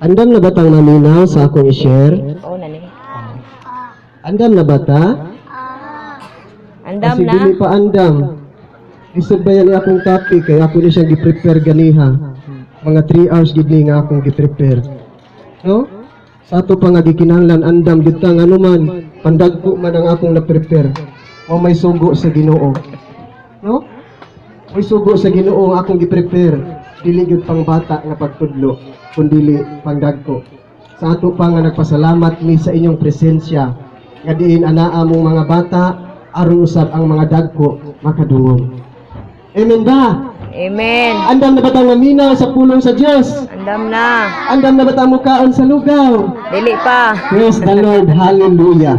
Andam na batang maminaw sa akong i-share? Oo na ni. Andam na bata? Andam Kasi na. dili pa andam. Isod ba yan akong topic kaya ako na siyang gi-prepare ganiha. Mga 3 hours gid ni nga akong gi-prepare. No? Sa ato pa nga gikinahanglan andam gid ta nga man pandagko man ang akong na-prepare. O may sugo sa Ginoo. No? May sugo sa Ginoo ang akong gi-prepare. Dili gyud pang bata nga pagtudlo, kundi pangdagko. Sa ato pa nga nagpasalamat mi sa inyong presensya. Nga diin anaa mong mga bata aron usab ang mga dagko makadungog. Amen ba? Amen. Andam na batang maminaw sa pulong sa Dios. Andam na. Andam na batang mukaon sa lugaw. Dili pa. Praise the Lord. Hallelujah.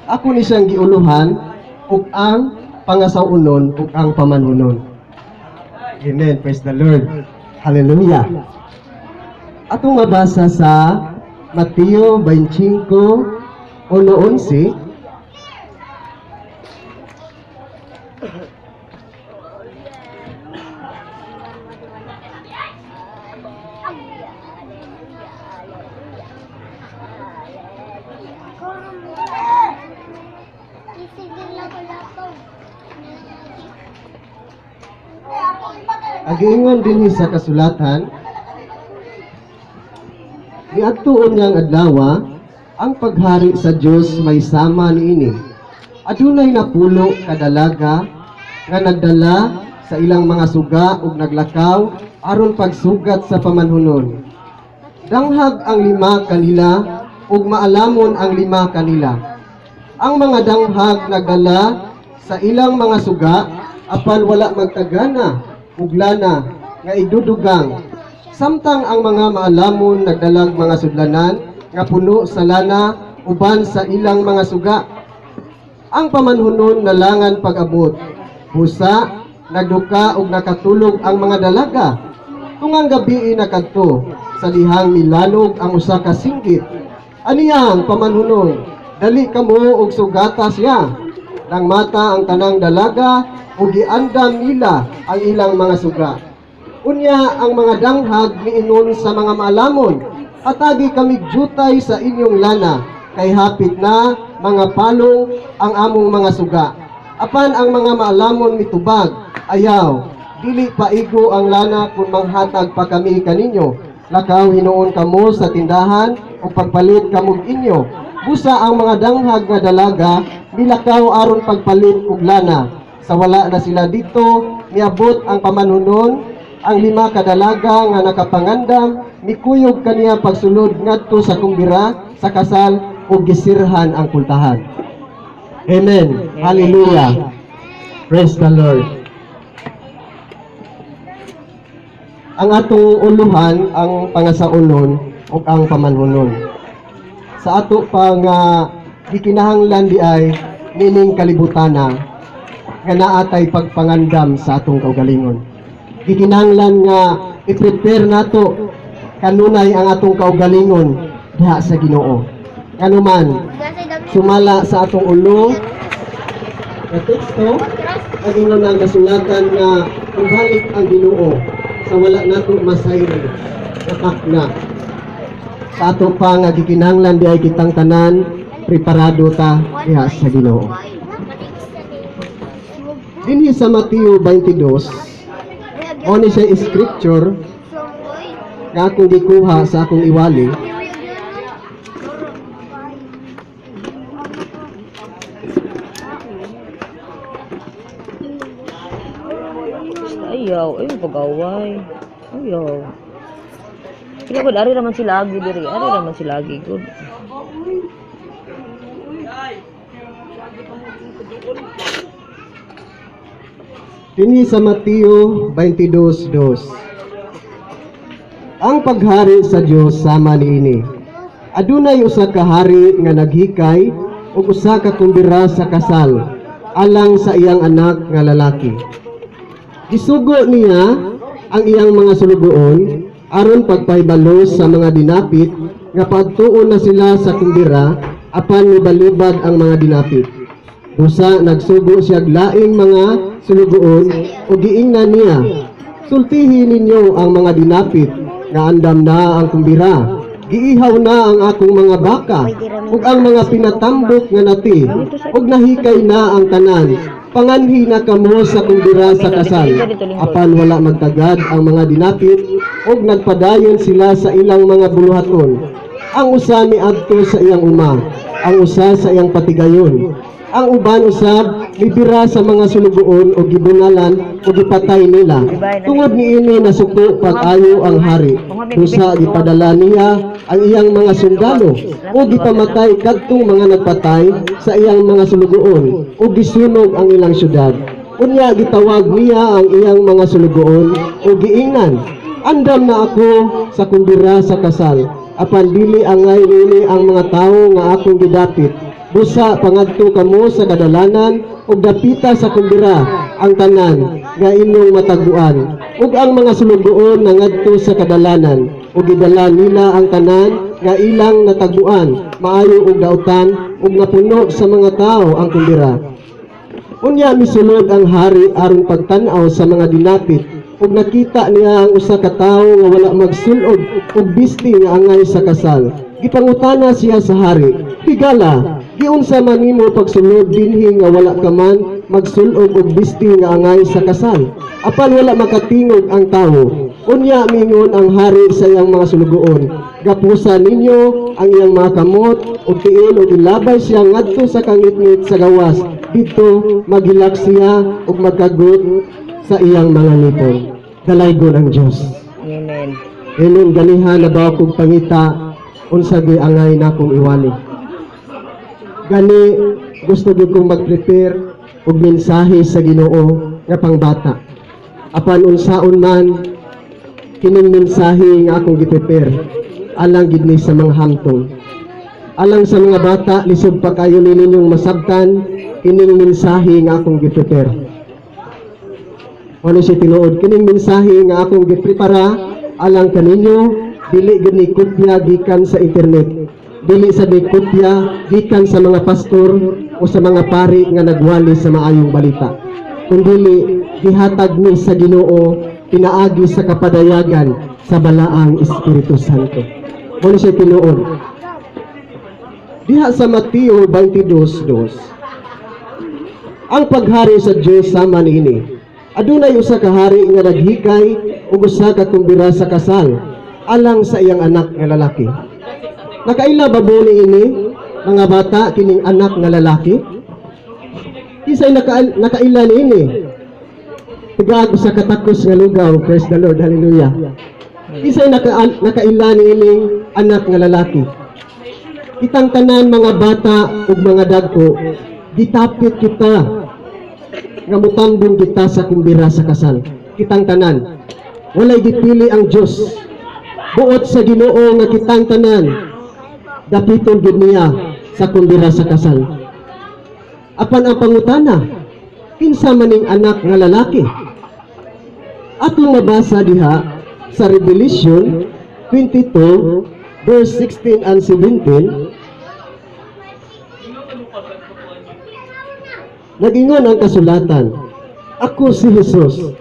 Ako ni siyang giuluhan ug ang pangasaunon ug ang pamanhunon. Amen. Praise the Lord. Hallelujah. Ato mabasa sa Mateo 25:11. Agiingon din sa kasulatan, niadtuon niyang adlaw, ang paghari sa Dios may sama niini. Adunay napulo kadalaga nga nagdala sa ilang mga suga ug naglakaw aron pagsugat sa pamanhunon. Danghag ang 5 kanila ug maalamon ang 5 kanila. Ang mga danghag nagdala sa ilang mga suga apan wala magtagana ug lana nga idudugang. Samtang ang mga maalamon nagdalag mga sudlanan nga puno sa lana uban sa ilang mga suga. Ang pamanhunon nalangan pag-abot. Busa nagduka ug nakatulog ang mga dalaga. Tungang gabi nakadto sa dihang milanog ang usa ka singgit. Aniyang pamanhunon, dali kamo og sugata siya. Nang mata ang tanang dalaga ug giandam nila ang ilang mga suga. Unya ang mga danghag niingon sa mga maalamon, hatagi kami jutay sa inyong lana, kay hapit na mga palong ang among mga suga. Apan ang mga maalamon mitubag, ayaw, dili paigo ang lana kung manghatag pa kami kaninyo. Lakaw hinuon kamo sa tindahan o pagpalit kamog inyo. Busa ang mga danghag nga dalaga nilakaw aron pagpalit og lana. Sa wala na sila dito, niabot ang pamanhunon, ang 5 kadalaga nga nakapangandam, mikuyog kaniya pagsulod ngadto sa kumbira sa kasal ug gisirhan ang pultahan. Amen. Hallelujah. Praise the Lord. Ang atong uluhan ang pangasaunon ug ang pamanhunon. Sa ato pa nga gikinahanglan di ay nining kalibutana nga naatay pagpangandam sa atong kaugalingon. Gikinahanglan nga i-prepare nato kanunay ang atong kaugalingon diha sa Ginoo. Kanuman sumala sa atong ulo nga teksto ang ingon ang kasulatan nga ibalik ang Ginoo sa wala nato masayri na sa ato pa nga gikinahanglan di ay kitang tanan preparado ta diha sa Ginoo. Dinhi sa Mateo 22, oni siya scripture nga akong gikuha sa akong iwali. Ayaw, ay pag-away. Ayaw. Kaya good, ari naman sila agi diri. Ari naman sila agi good. Dinhi sa Mateo 22:2. Ang paghari sa Dios sama niini. Adunay usa ka hari nga naghikay ug usa ka kumbira sa kasal alang sa iyang anak nga lalaki. Gisugo niya ang iyang mga sulugoon aron pagpahibalo sa mga dinapit nga pagtuon na sila sa kumbira apan mibalibad ang mga dinapit. Busa nagsugo siya laing mga sulugoon o giingnan niya, sultihin ninyo ang mga dinapit nga andam na ang kumbira. Giihaw na ang akong mga baka, ug ang mga pinatambok nga nati, ug nahikay na ang tanan. Panganhi na kamo sa kumbira sa kasal. Apan wala magtagad ang mga dinapit, ug nagpadayon sila sa ilang mga buluhaton. Ang usa miadto sa iyang uma, ang usa sa iyang patigayon. Ang uban usab libira sa mga sulugoon o gibunalan o gipatay nila. Tungod niini nasuko pag-ayo ang hari. Dusa gipadala niya ang iyang mga sundalo o gipamatay kadtong mga nagpatay sa iyang mga sulugoon o gisunog ang ilang syudad. Unya gitawag niya ang iyang mga sulugoon o giingan, andam na ako sa kumbira sa kasal. Apan dili angay nini ang mga tawo nga akong gidapit. Busa pangadto kamo sa kadalanan ug dapita sa kumbira ang tanan nga inyong mataguan ug ang mga sulugoon nangadto sa kadalanan ug gidala nila ang tanan nga ilang nataguan maayo ug dautan ug napuno sa mga tao ang kumbira. Unya misulod ang hari aron pagtan-aw sa mga dinapit ug nakita niya ang usa ka tawo nga wala magsulod ug bisti nga angay sa kasal. Gipangutana siya sa hari, "Higala, giunsa man nimo pagsulod dinhi nga wala ka man magsulod og bisti nga angay sa kasal?" Apan wala makatingog ang tawo. Unya mingon ang hari sa iyang mga sulugoon, "Gapusa ninyo ang iyang mga kamot ug tiil ug ilabay siya ngadto sa kangitngit sa gawas. Dito maghilak siya ug magkagot sa iyang mga nipon." Dalaygon ang Dios. Amen. Inon ganiha na ba kong pangita unsa gi angay na kong iwali. Gani gusto gyud kong mag-prepare og mensahe sa Ginoo nga pangbata. Apan unsaon man kining mensahe nga akong gi-prepare alang gid ni sa mga hamtong. Alang sa mga bata lisod pa kayo ninyong masabtan kining mensahe nga akong gi-prepare. Ano siya tinuod kining mensahe nga akong gi-prepara alang kaninyo. Dili gid ni kopya gikan sa internet. Dili sa di kopya gikan sa mga pastor o sa mga pari nga nagwali sa maayong balita. Kundi gihatag ni sa Ginoo pinaagi sa kapadayagan sa balaang Espiritu Santo. Ano siya tinuod? Diha sa Mateo 22:2. Ang paghari sa Dios sama niini. Adunay usa ka hari nga naghikay ug usa ka kumbira sa kasal alang sa iyang anak nga lalaki. Nakaila ba ni ini mga bata kining anak nga lalaki? Kisay nakaila ni ini? Tigaag sa katakos nga lugaw, praise the Lord, hallelujah. Kisay nakaila ni ini anak nga lalaki? Kitang tanan mga bata ug mga dagko, gitapit kita nga mutambong kita sa kumbira sa kasal. Kitang tanan. Walay gipili ang Dios. Buot sa Ginoo nga kitang tanan, dapiton gid niya sa kumbira sa kasal. Apan ang pangutana, kinsa maning anak nga lalaki? Atong mabasa diha sa Revelation 22 verse 16 and 17. Nagingon ang kasulatan, "Ako si Jesus,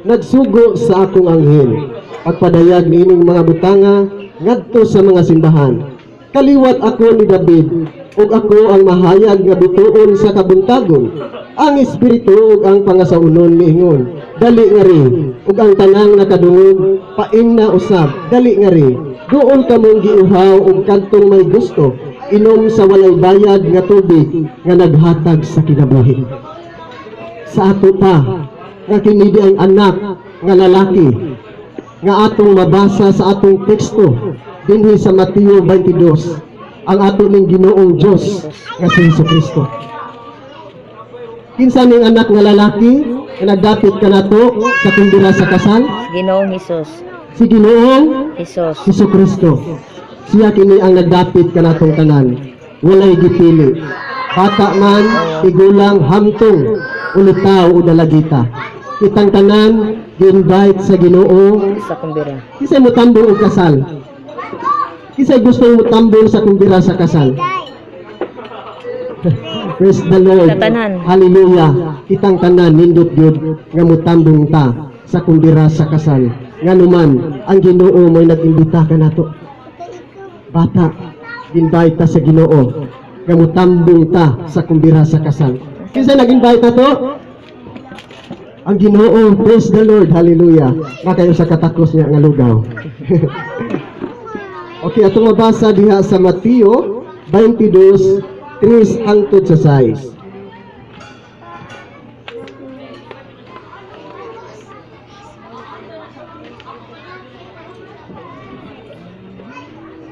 nagsugo sa akong anghel, pagpadayag niining mga butanga ngadto sa mga simbahan. Kaliwat ako ni David, ug ako ang mahayag nga bituon sa kabuntagon. Ang espiritu ug ang pangasaunon miingon, dali nga ri, ug ang tanang nakadungog paing na usab, dali nga ri. Duol kamong giuhaw ug kadtong may gusto, inom sa walay bayad nga tubig nga naghatag sa kinabuhi." Sa ato pa nga kini ang anak nga lalaki nga atong mabasa sa atong teksto dinhi sa Mateo 22, ang ato ning Ginoong Dios nga si Jesucristo. Kinsa ning anak nga lalaki nga nagdapit kanato sa kumbira sa kasal? Ginoong Hesus. Si Ginoong Hesus. Jesucristo. Siya kini ang nagdapit kanatong tanan. Walay gipili. Bata man, igulang, hamtong, ulitaw o dalagita. Kitang tanan gi-invite sa Ginoo. Sa kumbira. Kisay mo tambong og kasal? Kisay gusto mo tambong sa kumbira sa kasal? Praise the Lord. Sa tanan. Hallelujah. Kitang tanan nindot gyud nga mo tambong ta sa kumbira sa kasal. Nganuman ang Ginoo mo'y nag-imbita ka nato. Bata, ginbayad ta sa Ginoo. Gamutambong ta sa kumbira sa kasal. Kinsa nag-invite na to? Ang Ginoo, praise the Lord, hallelujah. Nga kayo sa katakos niya nga lugaw. Okay, atong mabasa diha sa Mateo 22:3 hangtod sa 6.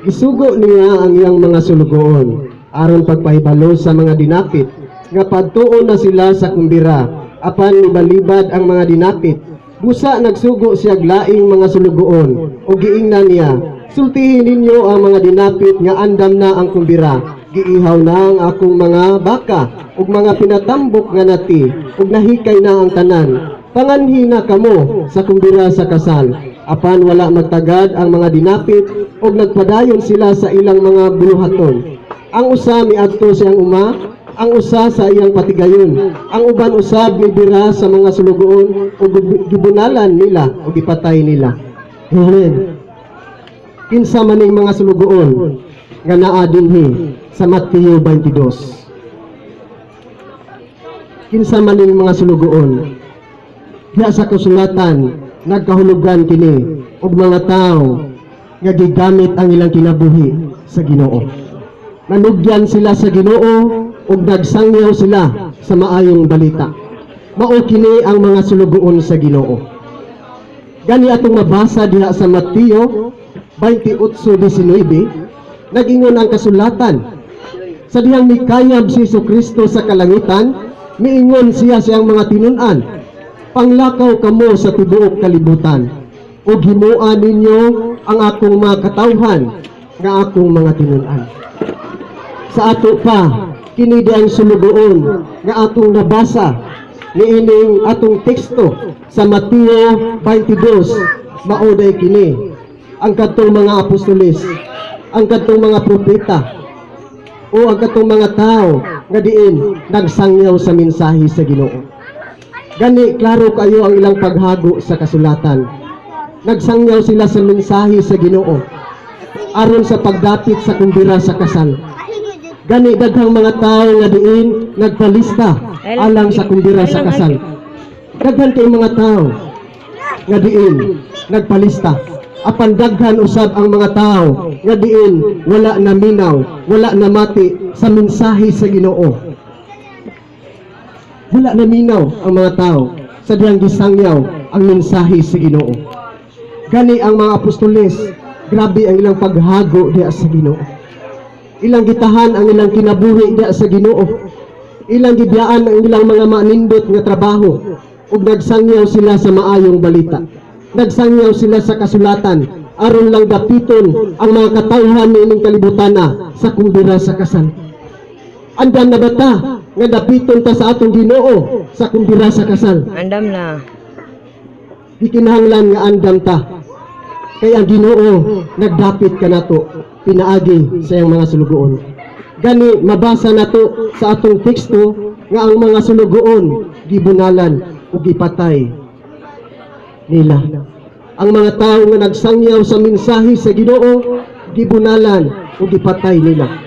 Isugo niya ang iyang mga sulugoon aron pagpahibalo sa mga dinapit nga padtuon na sila sa kumbira apan nibalibad ang mga dinapit. Busa nagsugo siya laing mga sulugoon o giingnan niya, sultihin ninyo ang mga dinapit nga andam na ang kumbira. Giihaw na ang akong mga baka ug mga pinatambok nga nati ug nahikay na ang tanan. Panganhi na kamo sa kumbira sa kasal. Apan wala magtagad ang mga dinapit ug nagpadayon sila sa ilang mga buluhaton. Ang usa miadto siyang uma, ang usa sa iyang patigayon. Ang uban usab mibira sa mga sulugoon ug gibunalan nila ug ipatay nila. Amen. Kinsa man ning mga sulugoon nga naa dinhi sa Mateo 22. Kinsa man ning mga sulugoon diha sa kasulatan nagkahulugan kini og mga tao nga gigamit ang ilang kinabuhi sa Ginoo. Nanugyan sila sa Ginoo ug nagsangyaw sila sa maayong balita. Mao kini ang mga sulugoon sa Ginoo. Gani atong mabasa diha sa Mateo 28:19, nag-ingon ang kasulatan. Sa dihang mikayab si Jesucristo sa kalangitan, miingon siya siyang mga tinun-an, panglakaw kamo sa tibuok kalibutan, ug himuan ninyo ang akong mga katawhan nga akong mga tinun-an. Sa ato pa, kini ang sulugoon nga atong nabasa niining atong teksto sa Mateo 22, maoday kini ang kadtong mga apostoles, ang kadtong mga propeta, o ang kadtong mga tao nga diin nagsangyaw sa mensahe sa Ginoo. Gani, klaro kayo ang ilang paghago sa kasulatan. Nagsangyaw sila sa mensahe sa Ginoo aron sa pagdapit sa kumbira sa kasal. Gani, daghang mga tao nga diin nagpalista alang sa kumbira sa kasal. Daghan kay mga tao nga diin nagpalista. Apan daghan usab ang mga tao nga diin wala na minaw, wala na mati sa mensahe sa Ginoo. Wala na minaw ang mga tao sa diyang gisangyaw ang mensahe sa Ginoo. Gani ang mga apostoles, grabe ang ilang paghago diya sa Ginoo. Ilang gitahan ang ilang kinabuhi diya sa Ginoo. Ilang gibiyaan ang ilang mga manindot nga trabaho ug nagsangyaw sila sa maayong balita. Nagsangyaw sila sa kasulatan aron lang dapiton ang mga katawhan niining kalibutana sa kumbira sa kasal. Andam na bata nga dapiton ta sa atong Ginoo sa kumbira sa kasal. Andam na. Di kinahanglan nga andam ta. Kay ang Ginoo nagdapit kanato pinaagi sa iyang mga sulugoon. Gani mabasa nato sa atong teksto nga ang mga sulugoon gibunalan ug gipatay nila. Ang mga tao nga nagsangyaw sa mensahe sa Ginoo gibunalan ug gipatay nila.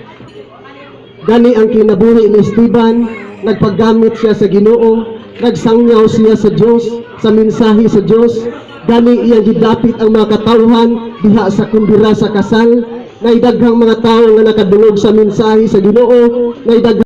Gani ang kinabuhi ni Esteban, nagpaggamit siya sa Ginoo, nagsangyaw siya sa Dios, sa mensahe sa Dios. Gani iyang gidapit ang mga katawhan diha sa kumbira sa kasal. Naidaghang mga tao nga nakadungog sa mensahe sa Ginoo, naidaghang